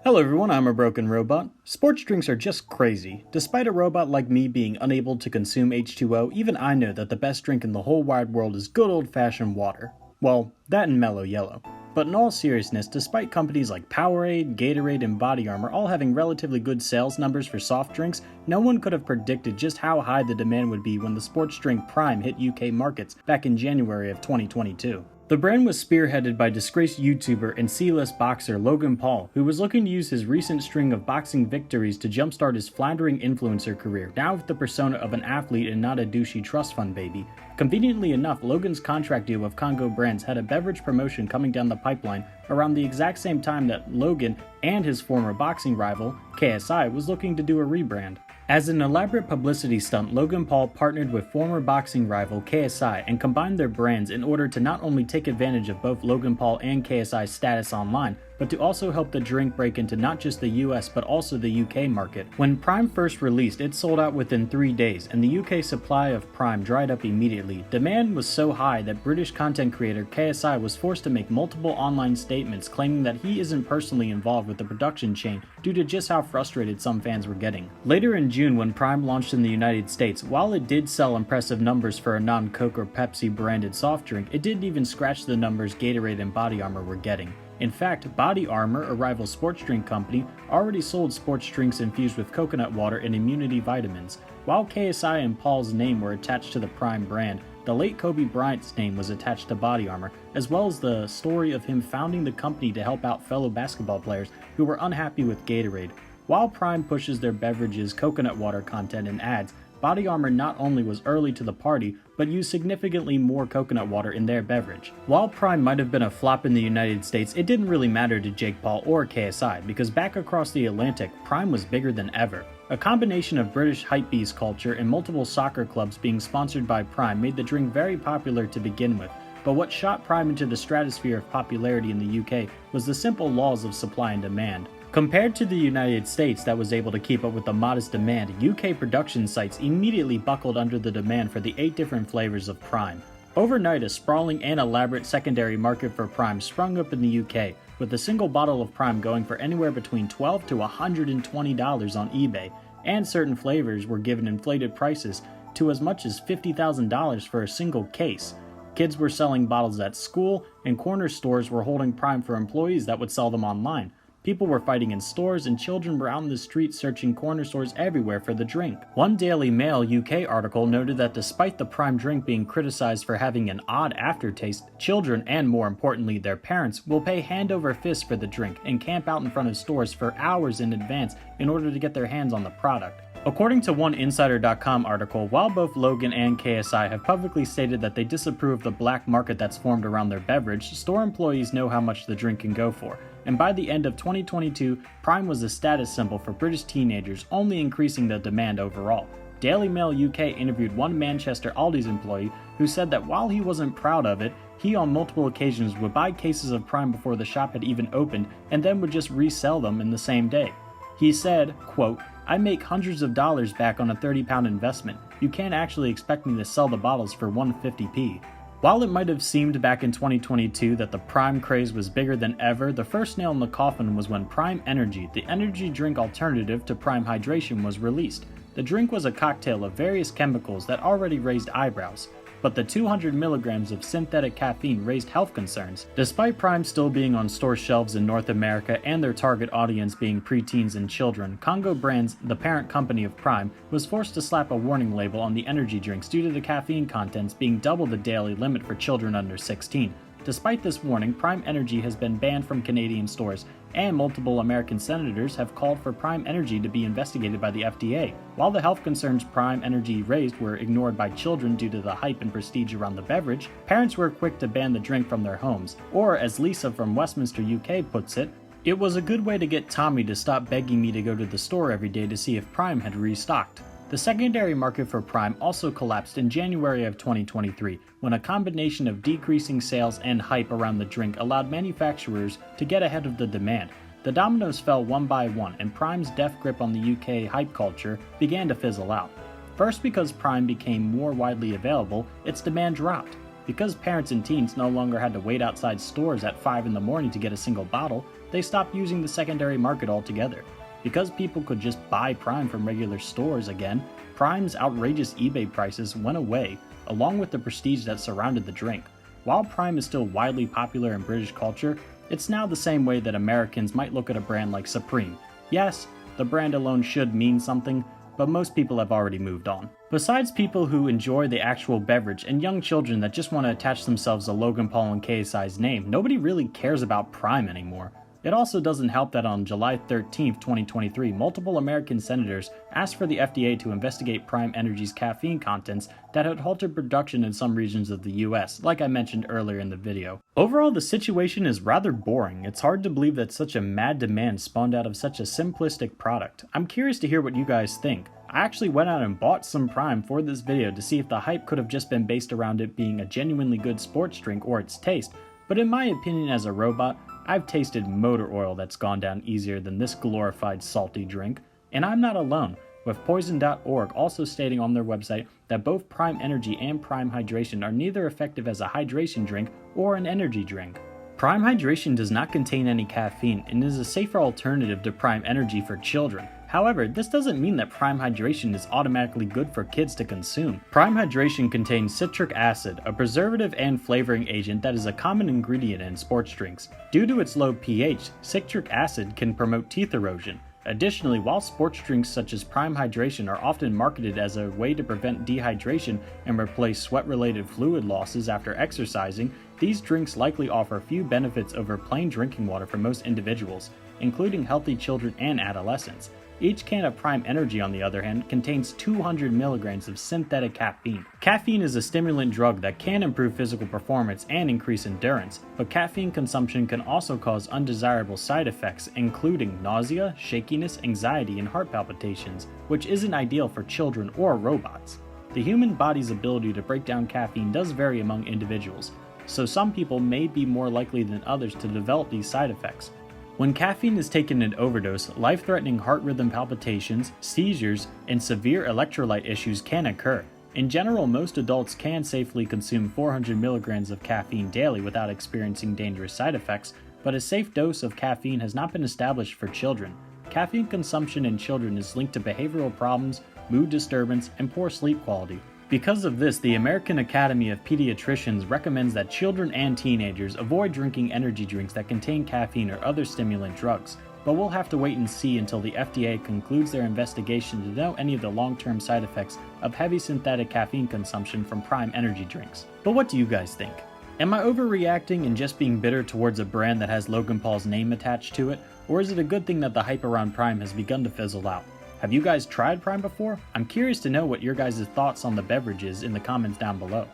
Hello everyone, I'm a broken robot. Sports drinks are just crazy. Despite a robot like me being unable to consume H2O, even I know that the best drink in the whole wide world is good old-fashioned water. Well, that and Mellow Yellow. But in all seriousness, despite companies like Powerade, Gatorade, and Body Armor all having relatively good sales numbers for soft drinks, no one could have predicted just how high the demand would be when the sports drink Prime hit UK markets back in January of 2022. The brand was spearheaded by disgraced YouTuber and C-list boxer Logan Paul, who was looking to use his recent string of boxing victories to jumpstart his floundering influencer career, now with the persona of an athlete and not a douchey trust fund baby. Conveniently enough, Logan's contract deal with Congo Brands had a beverage promotion coming down the pipeline around the exact same time that Logan and his former boxing rival, KSI, was looking to do a rebrand. As an elaborate publicity stunt, Logan Paul partnered with former boxing rival KSI and combined their brands in order to not only take advantage of both Logan Paul and KSI's status online, but to also help the drink break into not just the US but also the UK market. When Prime first released, it sold out within 3 days, and the UK supply of Prime dried up immediately. Demand was so high that British content creator KSI was forced to make multiple online statements claiming that he isn't personally involved with the production chain due to just how frustrated some fans were getting. Later in June, when Prime launched in the United States, while it did sell impressive numbers for a non-Coke or Pepsi branded soft drink, it didn't even scratch the numbers Gatorade and Body Armor were getting. In fact, Body Armor, a rival sports drink company, already sold sports drinks infused with coconut water and immunity vitamins. While KSI and Paul's name were attached to the Prime brand, the late Kobe Bryant's name was attached to Body Armor, as well as the story of him founding the company to help out fellow basketball players who were unhappy with Gatorade. While Prime pushes their beverages' coconut water content in ads, Body Armor not only was early to the party, but used significantly more coconut water in their beverage. While Prime might have been a flop in the United States, it didn't really matter to Jake Paul or KSI, because back across the Atlantic, Prime was bigger than ever. A combination of British hypebeast culture and multiple soccer clubs being sponsored by Prime made the drink very popular to begin with, but what shot Prime into the stratosphere of popularity in the UK was the simple laws of supply and demand. Compared to the United States that was able to keep up with the modest demand, UK production sites immediately buckled under the demand for the 8 different flavors of Prime. Overnight, a sprawling and elaborate secondary market for Prime sprung up in the UK, with a single bottle of Prime going for anywhere between $12 to $120 on eBay, and certain flavors were given inflated prices to as much as $50,000 for a single case. Kids were selling bottles at school, and corner stores were holding Prime for employees that would sell them online. People were fighting in stores, and children were out in the streets searching corner stores everywhere for the drink. One Daily Mail UK article noted that despite the Prime drink being criticized for having an odd aftertaste, children, and more importantly their parents, will pay hand over fist for the drink and camp out in front of stores for hours in advance in order to get their hands on the product. According to one Insider.com article, while both Logan and KSI have publicly stated that they disapprove of the black market that's formed around their beverage, store employees know how much the drink can go for. And by the end of 2022, Prime was a status symbol for British teenagers, only increasing the demand overall. Daily Mail UK interviewed one Manchester Aldi's employee who said that while he wasn't proud of it, he on multiple occasions would buy cases of Prime before the shop had even opened and then would just resell them in the same day. He said, quote, "I make hundreds of dollars back on a £30 investment. You can't actually expect me to sell the bottles for 150p. While it might have seemed back in 2022 that the Prime craze was bigger than ever, the first nail in the coffin was when Prime Energy, the energy drink alternative to Prime Hydration, was released. The drink was a cocktail of various chemicals that already raised eyebrows, but the 200 milligrams of synthetic caffeine raised health concerns. Despite Prime still being on store shelves in North America and their target audience being preteens and children, Congo Brands, the parent company of Prime, was forced to slap a warning label on the energy drinks due to the caffeine contents being double the daily limit for children under 16. Despite this warning, Prime Energy has been banned from Canadian stores, and multiple American senators have called for Prime Energy to be investigated by the FDA. While the health concerns Prime Energy raised were ignored by children due to the hype and prestige around the beverage, parents were quick to ban the drink from their homes. Or, as Lisa from Westminster, UK puts it, "It was a good way to get Tommy to stop begging me to go to the store every day to see if Prime had restocked." The secondary market for Prime also collapsed in January of 2023, when a combination of decreasing sales and hype around the drink allowed manufacturers to get ahead of the demand. The dominoes fell one by one, and Prime's death grip on the UK hype culture began to fizzle out. First, because Prime became more widely available, its demand dropped. Because parents and teens no longer had to wait outside stores at 5 in the morning to get a single bottle, they stopped using the secondary market altogether. Because people could just buy Prime from regular stores again, Prime's outrageous eBay prices went away, along with the prestige that surrounded the drink. While Prime is still widely popular in British culture, it's now the same way that Americans might look at a brand like Supreme. Yes, the brand alone should mean something, but most people have already moved on. Besides people who enjoy the actual beverage and young children that just want to attach themselves to Logan Paul and KSI's name, nobody really cares about Prime anymore. It also doesn't help that on July 13, 2023, multiple American senators asked for the FDA to investigate Prime Energy's caffeine contents that had halted production in some regions of the US, like I mentioned earlier in the video. Overall, the situation is rather boring. It's hard to believe that such a mad demand spawned out of such a simplistic product. I'm curious to hear what you guys think. I actually went out and bought some Prime for this video to see if the hype could have just been based around it being a genuinely good sports drink or its taste, but in my opinion as a robot, I've tasted motor oil that's gone down easier than this glorified salty drink, and I'm not alone, with Poison.org also stating on their website that both Prime Energy and Prime Hydration are neither effective as a hydration drink or an energy drink. Prime Hydration does not contain any caffeine and is a safer alternative to Prime Energy for children. However, this doesn't mean that Prime Hydration is automatically good for kids to consume. Prime Hydration contains citric acid, a preservative and flavoring agent that is a common ingredient in sports drinks. Due to its low pH, citric acid can promote teeth erosion. Additionally, while sports drinks such as Prime Hydration are often marketed as a way to prevent dehydration and replace sweat-related fluid losses after exercising, these drinks likely offer few benefits over plain drinking water for most individuals, including healthy children and adolescents. Each can of Prime Energy, on the other hand, contains 200 milligrams of synthetic caffeine. Caffeine is a stimulant drug that can improve physical performance and increase endurance, but caffeine consumption can also cause undesirable side effects, including nausea, shakiness, anxiety, and heart palpitations, which isn't ideal for children or robots. The human body's ability to break down caffeine does vary among individuals, so some people may be more likely than others to develop these side effects. When caffeine is taken in overdose, life-threatening heart rhythm palpitations, seizures, and severe electrolyte issues can occur. In general, most adults can safely consume 400 milligrams of caffeine daily without experiencing dangerous side effects, but a safe dose of caffeine has not been established for children. Caffeine consumption in children is linked to behavioral problems, mood disturbance, and poor sleep quality. Because of this, the American Academy of Pediatricians recommends that children and teenagers avoid drinking energy drinks that contain caffeine or other stimulant drugs. But we'll have to wait and see until the FDA concludes their investigation to know any of the long-term side effects of heavy synthetic caffeine consumption from Prime energy drinks. But what do you guys think? Am I overreacting and just being bitter towards a brand that has Logan Paul's name attached to it? Or is it a good thing that the hype around Prime has begun to fizzle out? Have you guys tried Prime before? I'm curious to know what your guys' thoughts on the beverages in the comments down below.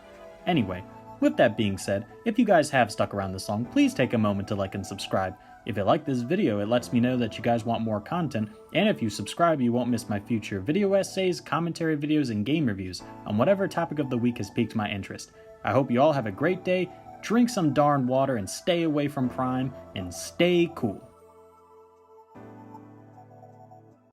Anyway, with that being said, if you guys have stuck around this long, please take a moment to like and subscribe. If you like this video, it lets me know that you guys want more content, and if you subscribe, you won't miss my future video essays, commentary videos, and game reviews on whatever topic of the week has piqued my interest. I hope you all have a great day, drink some darn water, and stay away from Prime, and stay cool.